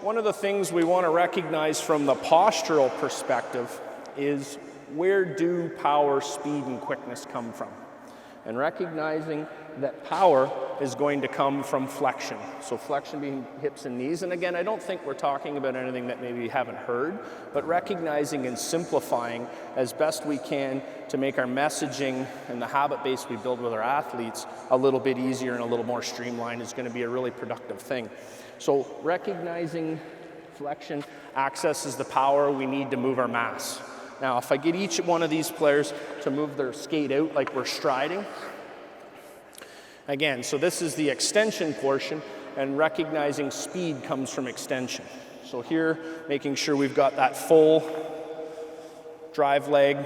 one of the things we want to recognize from the postural perspective is where do power, speed, and quickness come from? And recognizing that power is going to come from flexion. So flexion being hips and knees. And again, I don't think we're talking about anything that maybe you haven't heard, but recognizing and simplifying as best we can to make our messaging and the habit base we build with our athletes a little bit easier and a little more streamlined is going to be a really productive thing. So recognizing flexion accesses the power we need to move our mass. Now, if I get each one of these players to move their skate out like we're striding, again, so this is the extension portion, and recognizing speed comes from extension. So here, making sure we've got that full drive leg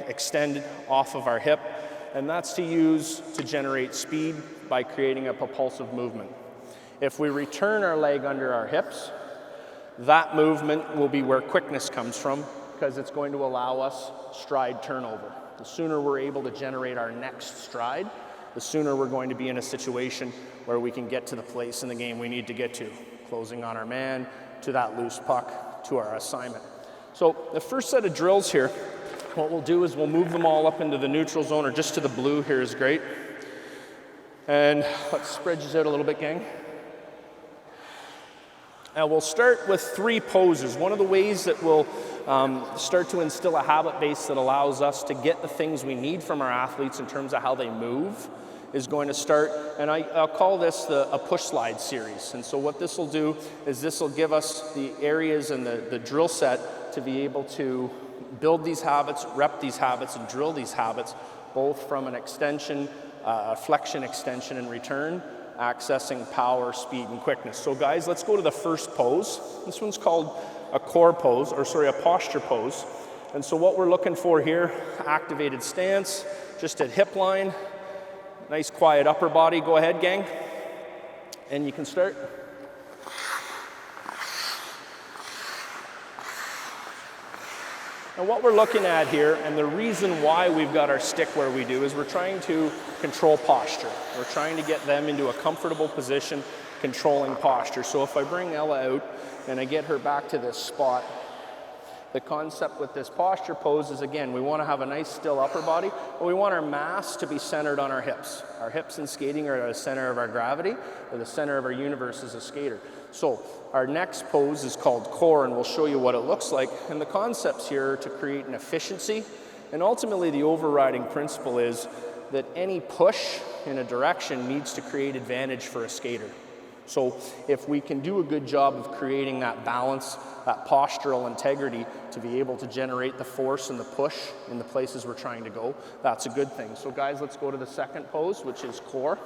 extended off of our hip, and that's to use to generate speed by creating a propulsive movement. If we return our leg under our hips, that movement will be where quickness comes from, because it's going to allow us stride turnover. The sooner we're able to generate our next stride, the sooner we're going to be in a situation where we can get to the place in the game we need to get to, closing on our man, to that loose puck, to our assignment. So the first set of drills here, what we'll do is we'll move them all up into the neutral zone, or just to the blue here is great. And let's spread you out a little bit, gang. Now we'll start with 3 poses. One of the ways that we'll start to instill a habit base that allows us to get the things we need from our athletes in terms of how they move is going to start, and I'll call this a push slide series. And so what this will do is this will give us the areas and the drill set to be able to build these habits, rep these habits, and drill these habits, both from an extension, flexion extension and return, accessing power, speed, and quickness. So guys, let's go to the first pose. This one's called a core pose, or sorry, a posture pose. And so what we're looking for here, activated stance, just at hip line, nice quiet upper body. Go ahead, gang. And you can start. And what we're looking at here, and the reason why we've got our stick where we do, is we're trying to control posture. We're trying to get them into a comfortable position, controlling posture. So if I bring Ella out and I get her back to this spot, the concept with this posture pose is, again, we want to have a nice still upper body, but we want our mass to be centered on our hips. Our hips in skating are at the center of our gravity, or the center of our universe as a skater. So our next pose is called core, and we'll show you what it looks like. And the concepts here are to create an efficiency, and ultimately the overriding principle is that any push in a direction needs to create advantage for a skater. So if we can do a good job of creating that balance, that postural integrity to be able to generate the force and the push in the places we're trying to go, that's a good thing. So guys, let's go to the second pose, which is core.